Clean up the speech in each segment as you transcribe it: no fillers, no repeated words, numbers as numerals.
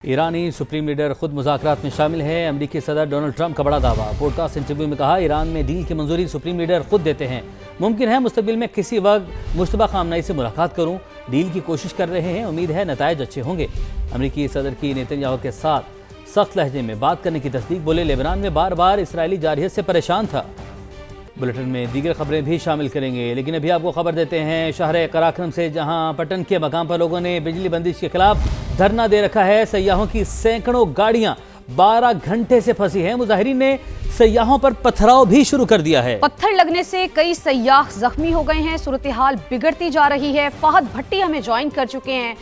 ईरानी supreme leader खुद मुज़ाकरात में शामिल है। अमेरिकी सदर डोनाल्ड ट्रंप का बड़ा दावा। पॉडकास्ट इंटरव्यू में कहा, ईरान में डील की मंजूरी सुप्रीम लीडर खुद देते हैं। मुमकिन है मुस्तकबिल में किसी वक्त मुश्तबा खामनेई से मुलाकात करूं। डील की कोशिश कर रहे हैं, उम्मीद है नताइज अच्छे होंगे। अमेरिकी सदर की नेतन्याहू के साथ सख्त लहजे में बात करने की तस्दीक। बोले, लेबनान में बार बार इसराइली जारहियत से परेशान था। बुलेटिन में दीगर खबरें भी शामिल करेंगे, लेकिन अभी आपको खबर देते हैं शहर कराक्रम से, जहां पटन के मकाम पर लोगों ने बिजली बंदिश के खिलाफ धरना दे रखा है। सयाहों की सैकड़ों गाड़ियां 12 घंटे से फंसी हैं। मुजाहिरीन ने सयाहों पर पथराव भी शुरू कर दिया है। पत्थर लगने से कई सयाह जख्मी हो गए हैं। सूरत हाल बिगड़ती जा रही है। फहद भट्टी हमें ज्वाइन कर चुके हैं।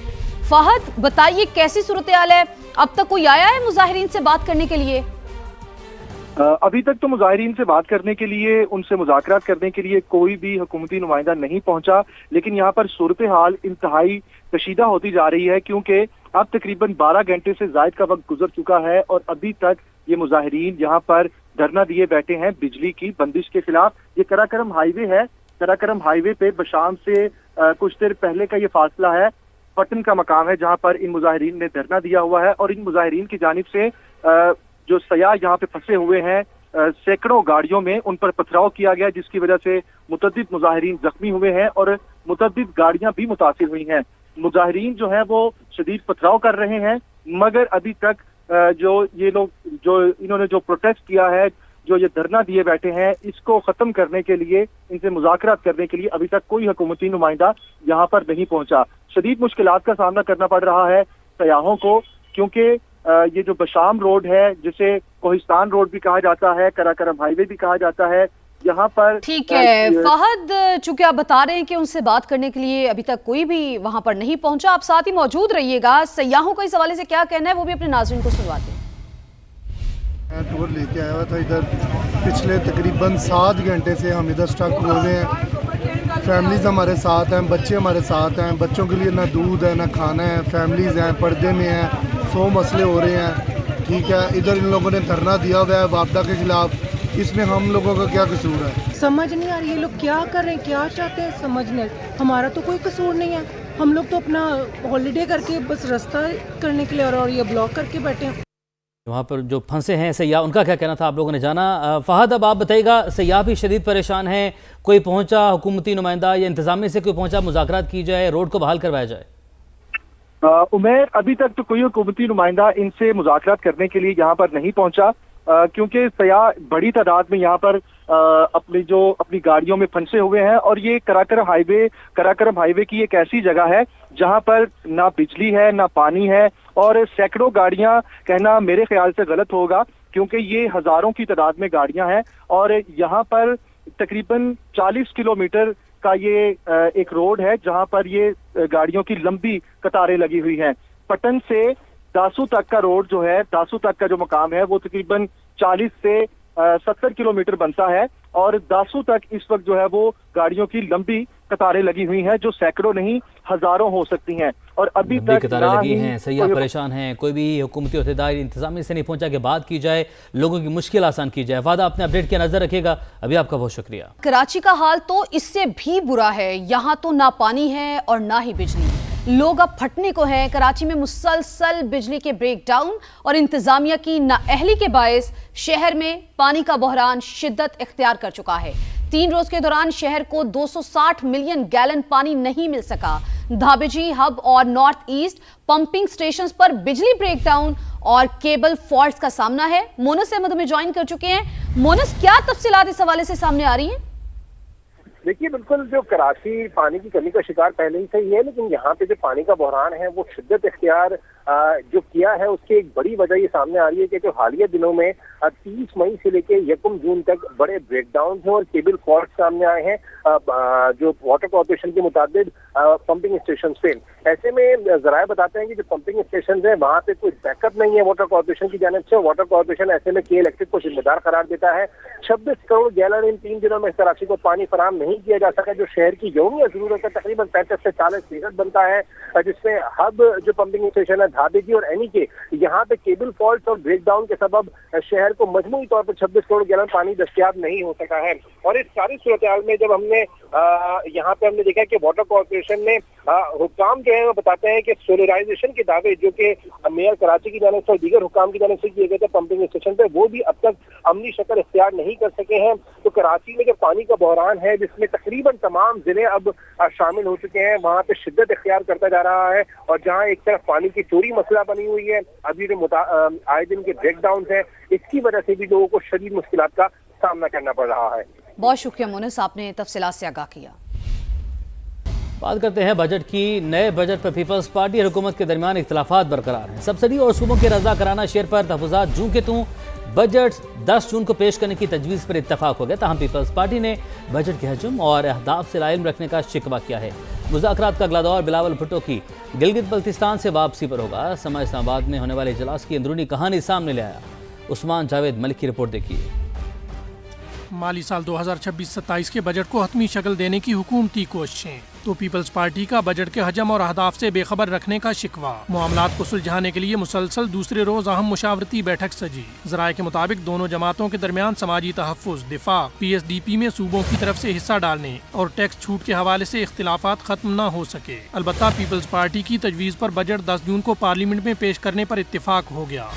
फहद, बताइए कैसी सूरत हाल है? अब तक कोई आया है मुजाहिरीन से बात करने के लिए? अभी तक तो मुजाहिरीन से बात करने के लिए, उनसे मुज़ाकरात करने के लिए कोई भी हुकूमती नुमाइंदा नहीं पहुंचा। लेकिन यहाँ पर सूरत हाल इंतहाई कशीदा होती जा रही है, क्योंकि अब तकरीबन 12 घंटे से ज़ायद का वक्त गुजर चुका है और अभी तक ये मुजाहिरीन यहाँ पर धरना दिए बैठे हैं बिजली की बंदिश के खिलाफ। ये कराक्रम हाईवे है। कराक्रम हाईवे पे बशाम से कुछ देर पहले का ये फासला है। पटन का मकाम है जहाँ पर इन मुजाहिरीन ने धरना दिया हुआ है और इन मुजाहिरीन की जानिब से जो सयाह यहाँ पे फंसे हुए हैं सैकड़ों गाड़ियों में, उन पर पथराव किया गया, जिसकी वजह से मुतअद्दिद मुजाहिरीन जख्मी हुए हैं और मुतअद्दिद गाड़ियां भी मुतासिर हुई हैं। मुजाहिरीन जो है वो शदीद पथराव कर रहे हैं, मगर अभी तक जो ये लोग जो इन्होंने जो प्रोटेस्ट किया है, जो ये धरना दिए बैठे हैं, इसको खत्म करने के लिए, इनसे मुज़ाकरात करने के लिए अभी तक कोई हुकूमती नुमाइंदा यहाँ पर नहीं पहुंचा। शदीद मुश्किलात का सामना करना पड़ रहा है सयाहों को, क्योंकि ये जो बशाम रोड है, जिसे कोहिस्तान रोड भी कहा जाता है, कराक्रम हाईवे भी कहा जाता है, यहाँ पर ठीक है फहद, चूंकि आप बता रहे हैं कि उनसे बात करने के लिए अभी तक कोई भी वहां पर नहीं पहुंचा, आप साथ ही मौजूद रहिएगा। सयाहों का इस हवाले से क्या कहना है वो भी अपने नाज़रीन को सुनवाते हैं। मैं टूर लेके आया हुआ था इधर। पिछले तकरीबन 7 घंटे से हम इधर स्टक हुए हैं। फैमिलीज हमारे साथ हैं, बच्चे हमारे साथ हैं। बच्चों के लिए ना दूध है, ना खाना है। फैमिलीज हैं, पर्दे में हैं, 100 मसले हो रहे हैं। ठीक है, इधर इन लोगों ने धरना दिया हुआ है वापडा के खिलाफ। इसमें हम लोगों का क्या कसूर है? समझ नहीं आ रही, ये लोग क्या कर रहे हैं, क्या चाहते हैं, समझने। हमारा तो कोई कसूर नहीं है। हम लोग तो अपना हॉलीडे करके बस रास्ता करने के लिए और ये ब्लॉक करके बैठे हैं। वहाँ पर जो फंसे हैं सयाह, उनका क्या कहना था आप लोगों ने जाना। फहद, अब आप बताइएगा, सयाह भी शदीद परेशान हैं। कोई पहुंचा हुकूमती नुमाइंदा या इंतजामिया से कोई पहुंचा, मुज़ाकरात की जाए, रोड को बहाल करवाया जाए? उमैर, अभी तक तो कोई हुकूमती नुमाइंदा इनसे मुज़ाकरात करने के लिए यहाँ पर नहीं पहुंचा, क्योंकि सयाह बड़ी तादाद में यहाँ पर अपनी गाड़ियों में फंसे हुए हैं। और ये कराक्रम हाईवे की एक ऐसी जगह है जहाँ पर ना बिजली है, ना पानी है, और सैकड़ों गाड़ियां कहना मेरे ख्याल से गलत होगा, क्योंकि ये हजारों की तादाद में गाड़ियां हैं। और यहाँ पर तकरीबन 40 किलोमीटर का ये एक रोड है जहाँ पर ये गाड़ियों की लंबी कतारें लगी हुई हैं। पटन से दासू तक का रोड जो है, दासू तक का जो मकाम है, वो तकरीबन 40 से 70 किलोमीटर बनता है। और दासू तक इस वक्त जो है वो गाड़ियों की लंबी कतारें लगी हुई हैं, जो सैकड़ों नहीं हजारों हो सकती हैं। और अभी तक कतारें लगी हैं, सयाह परेशान हैं, कोई भी हुकूमती अहदेदार इंतजामिया से नहीं पहुंचा कि बात की जाए, लोगों की मुश्किल आसान की जाए। वादा अपने अपडेट की नजर रखेगा। अभी आपका बहुत शुक्रिया। कराची का हाल तो इससे भी बुरा है। यहाँ तो ना पानी है और ना ही बिजली। लोग अब फटने को हैं। कराची में मुसलसल बिजली के ब्रेकडाउन और इंतजामिया की नाअहली के बायस शहर में पानी का बहरान शिद्दत इख्तियार कर चुका है। 3 रोज के दौरान शहर को 260 मिलियन गैलन पानी नहीं मिल सका। धाबेजी हब और नॉर्थ ईस्ट पंपिंग स्टेशंस पर बिजली ब्रेकडाउन और केबल फॉल्ट्स का सामना है। मोनस अहमद में ज्वाइन कर चुके हैं। मोनस, क्या तफसीलात इस हवाले से सामने आ रही हैं? देखिए, बिल्कुल जो कराची पानी की कमी का शिकार पहले ही से ही है, लेकिन यहाँ पे जो पानी का बहरान है वो शिद्दत इख्तियार जो किया है, उसकी एक बड़ी वजह ये सामने आ रही है कि जो हालिया दिनों में 30 मई से लेके 1 जून तक बड़े ब्रेकडाउन हैं और केबल फॉल्ट सामने आए हैं जो वाटर कॉर्पोरेशन के मुताबिक पंपिंग स्टेशन पे। ऐसे में जराए बताते हैं कि जो पंपिंग स्टेशन है वहाँ पे कोई बैकअप नहीं है वाटर कॉर्पोरेशन की जानिब से। वाटर कॉर्पोरेशन ऐसे में के इलेक्ट्रिक को जिम्मेदार करार देता है। 26 करोड़ गैलन इन 3 दिनों में कराची को पानी फराहम नहीं किया जा सका, जो शहर की यौमिया जरूरत है तकरीबन 35 से 40% बनता है, जिसमें हब जो पंपिंग स्टेशन है ढाबे की और एनी के यहाँ पे केबल फॉल्ट और ब्रेक डाउन के सबब शहर को मजमूई तौर पर 26 करोड़ गैलन पानी दस्तयाब नहीं हो सका है। और इस सारी सूरत में जब हमने यहाँ पे हमने देखा कि वाटर कॉर्पोरेशन ने हुक्काम जो है वो बताते हैं कि सोलराइजेशन के दावे जो कि मेयर कराची की जानिब से और दीगर हुक्काम की जानिब से किए गए थे पंपिंग स्टेशन पे, वो भी अब तक अमली शक्ल इख्तियार नहीं कर सके हैं। तो कराची में जो पानी का बहरान है जिसमें तकरीबन तमाम जिले अब शामिल हो चुके हैं, वहाँ पे शिद्दत इख्तियार करता जा रहा है। और जहाँ एक तरफ पानी की चोरी मसला बनी हुई है, अभी जो आए दिन के ब्रेक डाउन है, इसकी वजह से भी लोगों को शदीद मुश्किलात का सामना करना पड़ रहा है। बहुत शुक्रिया मोनिस, आपने तफसीलात से आगाह किया। बात करते हैं बजट की। नए बजट पर पीपल्स पार्टी और हुकूमत के दरमियान इख्तलाफात बरकरार हैं। सब्सिडी और सूबों के रजा कराना शेयर पर तहफ़्फ़ुज़ात जूं के तूं। बजट 10 जून को पेश करने की तजवीज़ पर इत्तफाक हो गया, ताहम पीपल्स पार्टी ने बजट के हजम और अहदाफ से लाइल्म रखने का शिकवा किया है। मुज़ाकरात का अगला दौर बिलावल भुट्टो की गिलगित बल्तिस्तान से वापसी पर होगा। समा इस्लामाबाद में होने वाले इजलास की अंदरूनी कहानी सामने ले आया। उस्मान जावेद मलिक की रिपोर्ट देखिए। माली साल 2026-27 के बजट को हतमी शक्ल देने की हुकूमती कोशिशें, तो पीपल्स पार्टी का बजट के हजम और अहदाफ से बेखबर रखने का शिकवा। मामलात को सुलझाने के लिए मुसलसल दूसरे रोज अहम मुशावरती बैठक सजी। ज़राए के मुताबिक दोनों जमातों के दरमियान समाजी तहफ़्फ़ुज़, दिफा, PSDP में सूबों की तरफ से हिस्सा डालने और टैक्स छूट के हवाले से इख्तिलाफात खत्म न हो सके। अलबत्ता पीपल्स पार्टी की तजवीज़ पर बजट 10 जून को पार्लियामेंट में पेश करने पर इत्तिफाक हो गया।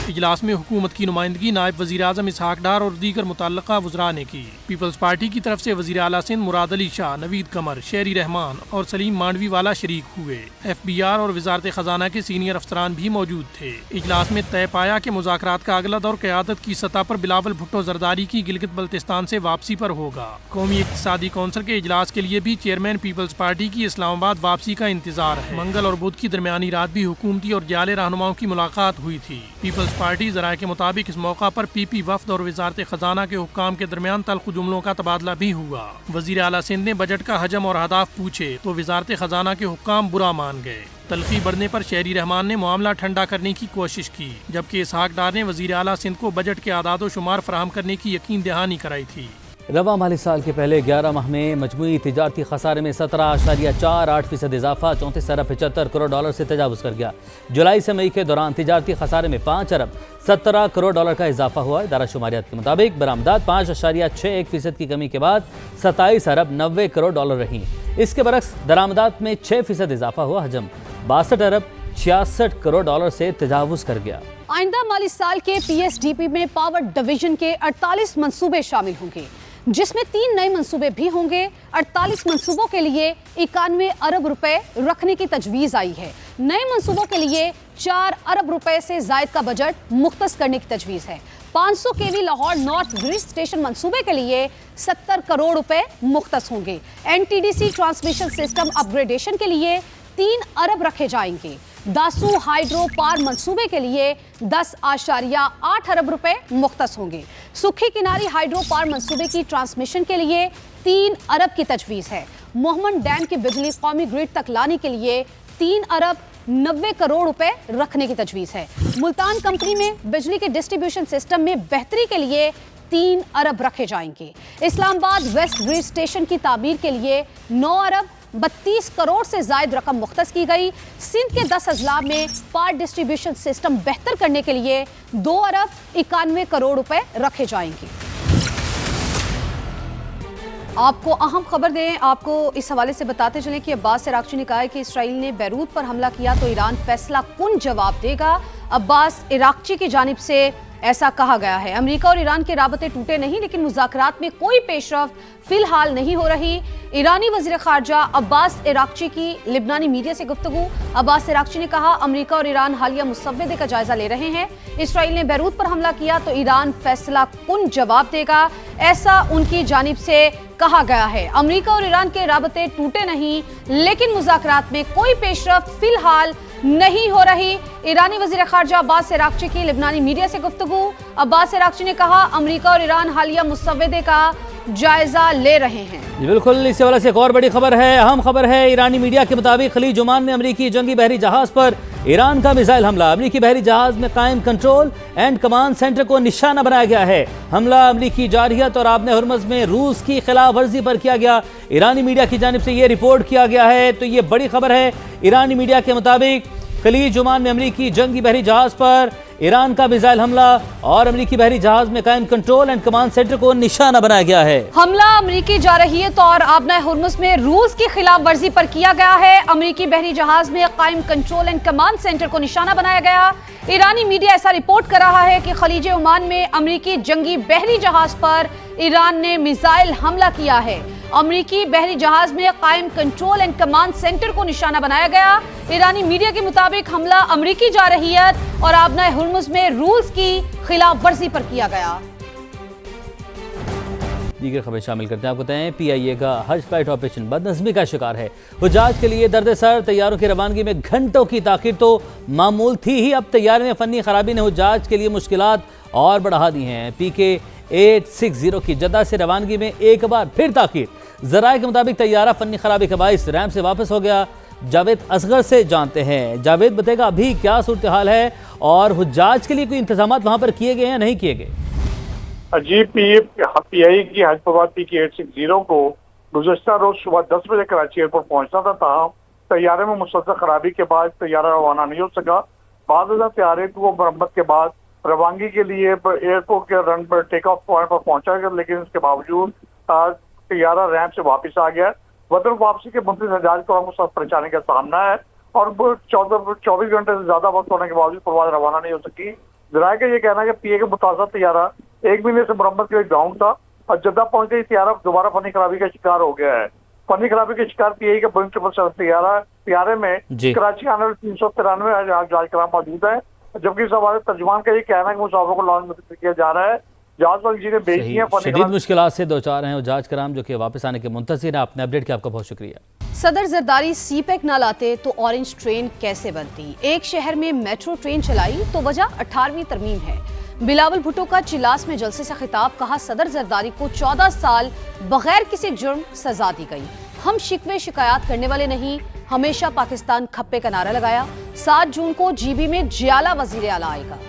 इजलास में हुकूमत की नुमाइंदगी नायब वज़ीर आज़म इसहाक डार और दीगर मुतल्लका वज़रा ने की। पीपल्स पार्टी की तरफ से वज़ीर आला सिंध मुराद अली शाह, नवीद कमर, शेरी रहमान और सलीम मांडवी वाला शरीक हुए। FBR और वज़ारत ख़जाना के सीनियर अफसरान भी मौजूद थे। इजलास में तय पाया कि मुज़ाकरात का अगला दौर क़यादत की सतह पर बिलावल भुट्टो जरदारी की गिलगित बल्तिस्तान से वापसी पर होगा। कौमी इक़्तिसादी कौंसिल के इजलास के लिए भी चेयरमैन पीपल्स पार्टी की इस्लामाबाद वापसी का इंतजार है। मंगल और बुध की दरमियानी रात भी हुकूमती और जाले रहनुमाओं की मुलाकात हुई थी। पीपल्स पार्टी ज़राए के मुताबिक इस मौका पर PP वफ़द और वज़ारत ख़जाना के हुक्काम के दरमियान तल्ख़ जुमलों का तबादला भी हुआ। वज़ीर आला सिंध ने बजट का हजम और अहदाफ पूछे तो वज़ारत ख़जाना के हुक्काम बुरा मान गए। तलखी बढ़ने पर शेरी रहमान ने मामला ठंडा करने की कोशिश की, जबकि इसहाक डार ने वज़ीर आला सिंध को बजट के आदाद व शुमार फराहम करने की यकीन दहानी कराई थी। रवा माली साल के पहले 11 माह में मजमूई तिजारती खसारे में 17.48% इजाफा 34 अरब 75 करोड़ डॉलर से तजावुज़ कर गया। जुलाई से मई के दौरान तिजारती खसारे में 5 अरब 17 करोड़ डॉलर का इजाफा हुआ। इदारा शुमारियात के मुताबिक बरामदात 5.61% की कमी के बाद 27 अरब 90 करोड़ डॉलर रही। इसके बरक्स दरामदात में 6% इजाफा हुआ। हजम 62 अरब 66 करोड़ डॉलर से तजावुज़ कर गया। आइंदा माली साल के PSDP में पावर डिवीजन के 48 मंसूबे शामिल होंगे, जिसमें 3 नए मंसूबे भी होंगे। 48 मंसूबों के लिए 91 अरब रुपए रखने की तजवीज़ आई है। नए मंसूबों के लिए 4 अरब रुपए से जायद का बजट मुख्तस करने की तजवीज़ है। 500 kV Lahore north bridge station मंसूबे के लिए 70 करोड़ रुपए मुख्तस होंगे। NTDC ट्रांसमिशन सिस्टम अपग्रेडेशन के लिए 3 अरब रखे जाएंगे। दासू हाइड्रो पावर मंसूबे के लिए 10.8 अरब रुपए मुख्तस होंगे। सुखी किनारी हाइड्रो पावर मंसूबे की ट्रांसमिशन के लिए 3 अरब की तजवीज़ है। मोहम्मद डैम की बिजली कौमी ग्रिड तक लाने के लिए 3 अरब 90 करोड़ रुपए रखने की तजवीज़ है। मुल्तान कंपनी में बिजली के डिस्ट्रीब्यूशन सिस्टम में बेहतरी के लिए 3 अरब रखे जाएंगे। इस्लामाबाद वेस्ट ब्रिज स्टेशन की तामीर के लिए 9 अरब 32 करोड़ से जायद रकम मुख्तस की गई। सिंध के 10 अजला में पावर डिस्ट्रीब्यूशन सिस्टम बेहतर करने के लिए 2 अरब 91 करोड़ रुपए रखे जाएंगे। आपको अहम खबर दें, आपको इस हवाले से बताते चलें कि अब्बास इराक्ची ने कहा है कि इसराइल ने बैरूत पर हमला किया तो ईरान फैसला कुन जवाब देगा। अब्बास इराक्ची की जानिब से ऐसा कहा गया है। अमेरिका और ईरान के राबते टूटे नहीं, लेकिन मुज़ाकरात में कोई पेशरफ्त फिलहाल नहीं हो रही। ईरानी वज़ीर ख़ारजा अब्बास इराक्ची की लिबनानी मीडिया से गुफ्तगू। अब्बास इराक्ची ने कहा, अमेरिका और ईरान हालिया मुसव्वदे का जायजा ले रहे हैं। इसराइल ने बैरूत पर हमला किया तो ईरान फैसला कुन जवाब देगा, ऐसा उनकी जानिब से कहा गया है। अमेरिका और ईरान के राबते टूटे नहीं, लेकिन मुज़ाकरात में कोई पेशरफ्त फिलहाल नहीं हो रही। ईरानी वज़ीर ख़ारजा अब्बास इराक्ची की लिबनानी मीडिया से गुफ्तगू। अब्बास इराक्ची ने कहा, अमेरिका और ईरान हालिया मुसव्वदे का जायजा ले रहे हैं। बिल्कुल, इस हवाले से एक और बड़ी खबर है, अहम खबर है। ईरानी मीडिया के मुताबिक खलीज ओमान में अमरीकी जंगी बहरी जहाज पर ईरान का मिसाइल हमला। अमरीकी बहरी जहाज में कायम कंट्रोल एंड कमांड सेंटर को निशाना बनाया गया है। हमला अमरीकी जारहियत और आबने हुर्मज़ में रूस की खिलाफ वर्जी पर किया गया। ईरानी मीडिया की जानिब से ये रिपोर्ट किया गया है, तो ये बड़ी खबर है। ईरानी मीडिया के मुताबिक खलीज ओमान में अमरीकी जंगी बहरी जहाज पर ईरान का मिसाइल हमला और अमरीकी बहरी जहाज में कायम कंट्रोल एंड कमांड सेंटर को निशाना बनाया गया है। हमला अमरीकी जारहियत और आबना हुर्मुज़ में रूस की खिलाफ वर्जी पर किया गया है। अमरीकी बहरी जहाज में कायम कंट्रोल एंड कमांड सेंटर को निशाना बनाया गया। ईरानी मीडिया ऐसा रिपोर्ट कर रहा है कि खलीज ओमान में अमरीकी जंगी बहरी जहाज पर ईरान ने मिसाइल हमला किया है। अमरीकी बहरी जहाज में कायम कंट्रोल एंड कमांड सेंटर को निशाना बनाया गया। ईरानी मीडिया के मुताबिक हमला अमरीकी जारहियत और आबना हुर्मुज़ में रूस की खिलाफ वर्जी पर किया गया। दीगर खबरें शामिल करते हैं। आपको बताएं PIA का हज फ्लाइट ऑपरेशन बदनज़मी का शिकार है। हुज्जाज के लिए दर्द सर, तैयारों की रवानगी में घंटों की ताखीर तो मामूल थी ही, अब तैयारी में फनी खराबी ने हुज्जाज के लिए मुश्किलात और बढ़ा दी हैं। PK 860 की जद्दा से रवानगी में एक बार फिर ताखीर। ज़राए के मुताबिक तैयारा फनी खराबी के बाइस रैम से वापस हो गया। जावेद असगर से जानते हैं। जावेद बताएगा अभी क्या सूरत हाल है और हुज्जाज के लिए कोई इंतजाम वहाँ पर किए गए या नहीं किए गए? जी, PIA की हज प्रवास PK 860 को गुज़श्ता रोज सुबह 10 बजे कराची एयरपोर्ट पहुंचना था, ताहम तैयारे में मुसलसल खराबी के बाद तैयारा रवाना नहीं हो सका। बाद तैयारे को मरम्मत के बाद रवानगी के लिए एयरपोर्ट के रन पर टेक ऑफ पॉइंट पर पहुंचा गया, लेकिन इसके बावजूद तैयारा रैम से वापस आ गया। वतन वापसी के मुंतज़िर हजाज को सख्त परेशानी का सामना है और 24 घंटे से ज्यादा वक्त होने के बावजूद परवाज़ रवाना नहीं हो सकी। ज़राए का ये कहना है कि PIA का मुताज़ा तैयारा 1 महीने से मरम्मत के लिए ग्राउंड था और जद्दा पहुंच गई तैयारा दोबारा फनी खराबी का शिकार हो गया है। फनी खराबी के शिकार PIA का बोइंग 777 तैयारे में कराची आने वाले 393 जहाज कराम मौजूद है, जबकि इस हवाले तर्जुमान का ये कहना है कि मुसाफिरों को लॉन्च में किया जा रहा है। जहाज पर जी ने भेज दी है। शदीद मुश्किलात से दो चार हैं जहाज कराम जो कि वापस आने के मुंतज़िर हैं। आपने अपडेट किया, आपका बहुत शुक्रिया। सदर जरदारी CPEC ना लाते तो ऑरेंज ट्रेन कैसे बनती? एक शहर में मेट्रो ट्रेन चलाई तो वजह 18वीं तरमीम है। बिलावल भुट्टो का चिलास में जलसे से खिताब, कहा सदर जरदारी को 14 साल बगैर किसी जुर्म सजा दी गई। हम शिकवे शिकायत करने वाले नहीं, हमेशा पाकिस्तान खप्पे का नारा लगाया। 7 जून को GB में जियाला वजीर आला आएगा।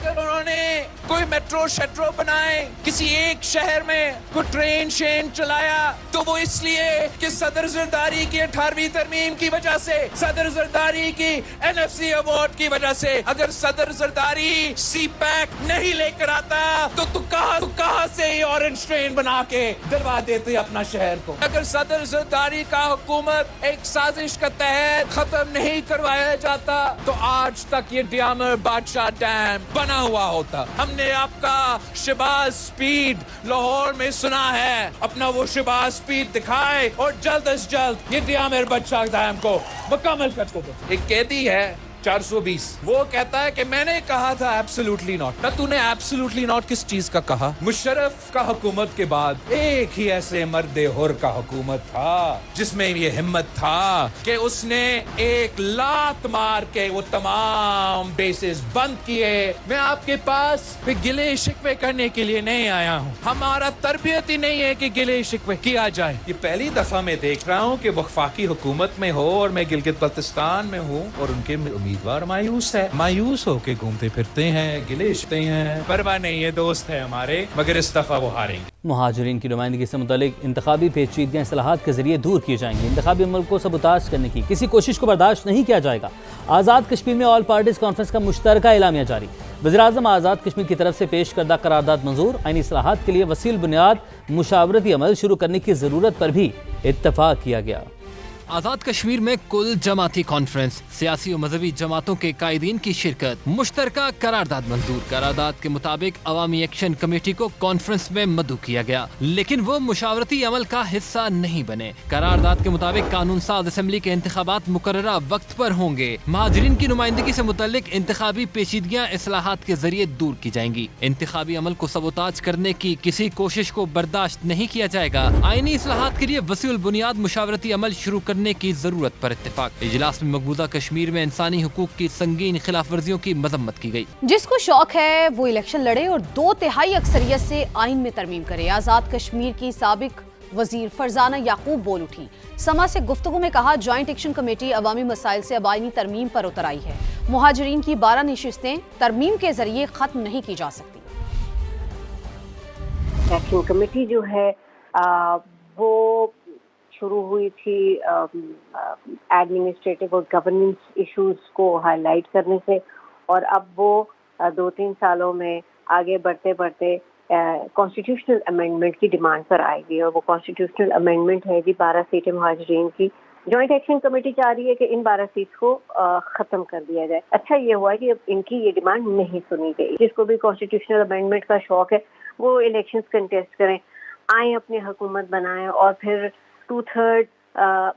उन्होंने कोई मेट्रो शेट्रो बनाए, किसी एक शहर में कोई ट्रेन शेन चलाया तो वो इसलिए कि सदर जरदारी की 18वीं तरमीम की वजह से, सदर जरदारी की NFC अवार्ड की वजह से। अगर सदर जरदारी CPEC नहीं लेकर आता तो तू कहां से ऑरेंज ट्रेन बना के दिलवा देते अपना शहर को? अगर सदर जरदारी का हुकूमत एक साजिश के तहत खत्म नहीं करवाया जाता तो आज तक ये डियामर बादशाह डैम बना हुआ होता। हमने आपका शहबाज स्पीड लाहौर में सुना है, अपना वो शहबाज स्पीड दिखाए और जल्द अज जल्द ये डियामर बादशाह डैम को मुकम्मल कर दो। एक कैदी है 420, वो कहता है कि मैंने कहा था एब्सोल्युटली नॉट। ना तूने एब्सोल्युटली नॉट किस चीज का कहा? मुशर्रफ का हुकूमत के बाद एक ही ऐसे मर्दे हुर का हुकूमत था जिसमें ये हिम्मत था कि उसने एक लात मार के वो तमाम बेसिस बंद किए। मैं आपके पास गिले शिकवे करने के लिए नहीं आया हूँ, हमारा तरबियत ही नहीं है कि गिले शिकवे किया जाए। ये पहली दफा मैं देख रहा हूँ कि वफाकी हुकूमत में हो और मैं गिलगित बल्तिस्तान में हूँ और उनके उम्मीदवार मायूस होके घूमते फिरते हैं, गिले शिकते हैं। परवाह नहीं है, दोस्त है हमारे, मगर इस दफा वो हारेंगे। मुहाजिरीन की नुमाइंदगी से मुतालिक इंतखाबी पेचीदगियाँ इस्लाहात के जरिए दूर की जाएंगी। इंतखाबी अमल को सबूताज करने की किसी कोशिश को बर्दाश्त नहीं किया जाएगा। आज़ाद कश्मीर में ऑल पार्टीज कॉन्फ्रेंस का मुश्तरका एलामिया जारी। वज़ीर-ए-आज़म आज़ाद कश्मीर की तरफ से पेश करदा करारदाद मंजूर। आईनी इस्लाहात के लिए वसील बुनियाद मुशावरती अमल शुरू करने की ज़रूरत पर भी इत्तफाक किया गया। आज़ाद कश्मीर में कुल जमाती कॉन्फ्रेंस, सियासी और मजहबी जमातों के कायदीन की शिरकत, मुश्तरका करारदाद मंजूर। करारदाद के मुताबिक अवामी एक्शन कमेटी को कॉन्फ्रेंस में मदऊ किया गया, लेकिन वो मुशावरती अमल का हिस्सा नहीं बने। करारदाद के मुताबिक कानून साज असेंबली के इंतखाबात मुकर्ररा वक्त पर होंगे। महाजरीन की नुमाइंदगी से मुतल्लिक इंतखाबी पेचीदगियाँ इस्लाहात के जरिए दूर की जाएंगी। इंतखाबी अमल को सबोताज करने की किसी कोशिश को बर्दाश्त नहीं किया जाएगा। आईनी इस्लाहात के लिए वसीउल बुनियाद मुशावरती अमल शुरू करने की जरूरत पर इत्तेफाक। इजलास में मकबूजा कश्मीर में इंसानी हुकूक की संगीन खिलाफ वर्जियों की मजम्मत की गई। जिसको शौक है वो इलेक्शन लड़े और 2/3 अक्सरियत से आइन में तरमीम करे। आज़ाद कश्मीर की साबिक वजीर फरजाना याकूब बोल उठी। समा से गुफ्तगू में कहा, जॉइंट एक्शन कमेटी अवामी मसाइल से अब आइनी तरमीम पर उतर आई है। मुहाजिरीन की 12 नशिस्तें तरमीम के जरिए खत्म नहीं की जा सकती। एक्शन कमेटी जो है वो شروع ہوئی تھی ایڈمنسٹریٹو اور گورننس ایشوز کو ہائی لائٹ کرنے سے، اور اب وہ 2-3 سالوں میں آگے بڑھتے بڑھتے کانسٹیٹیوشنل امینڈمنٹ کی ڈیمانڈ پر آئے گی، اور وہ کانسٹیٹیوشنل امینڈمنٹ ہے جی 12 سیٹیں مہاجرین کی۔ جوائنٹ ایکشن کمیٹی چاہ رہی ہے کہ ان 12 سیٹس کو ختم کر دیا جائے۔ اچھا یہ ہوا کہ اب ان کی یہ ڈیمانڈ نہیں سنی گئی۔ جس کو بھی کانسٹیٹیوشنل امینڈمنٹ کا شوق ہے وہ الیکشنز کنٹیسٹ کریں، آئیں اپنی حکومت بنائیں، اور پھر 2/3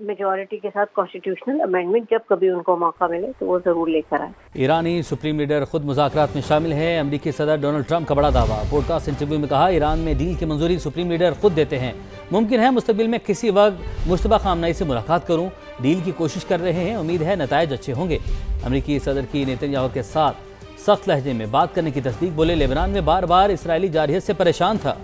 میجورٹی کے ساتھ کانسٹیٹیوشنل امینڈمنٹ جب کبھی ان کو موقع ملے تو وہ ضرور لے کر آئیں۔ ایرانی سپریم لیڈر خود مذاکرات میں شامل ہے۔ امریکی صدر ڈونلڈ ٹرمپ کا بڑا دعویٰ۔ پوڈ کاسٹ انٹرویو میں کہا ایران میں ڈیل کی منظوری سپریم لیڈر خود دیتے ہیں، ممکن ہے مستقبل میں کسی وقت مشتبہ خامنہ ای سے ملاقات کروں، ڈیل کی کوشش کر رہے ہیں، امید ہے نتائج اچھے ہوں گے۔ امریکی صدر کی نیتن یاہو کے ساتھ سخت لہجے میں بات کرنے کی تصدیق، بولے لبنان میں بار بار اسرائیلی جارحیت سے پریشان تھا۔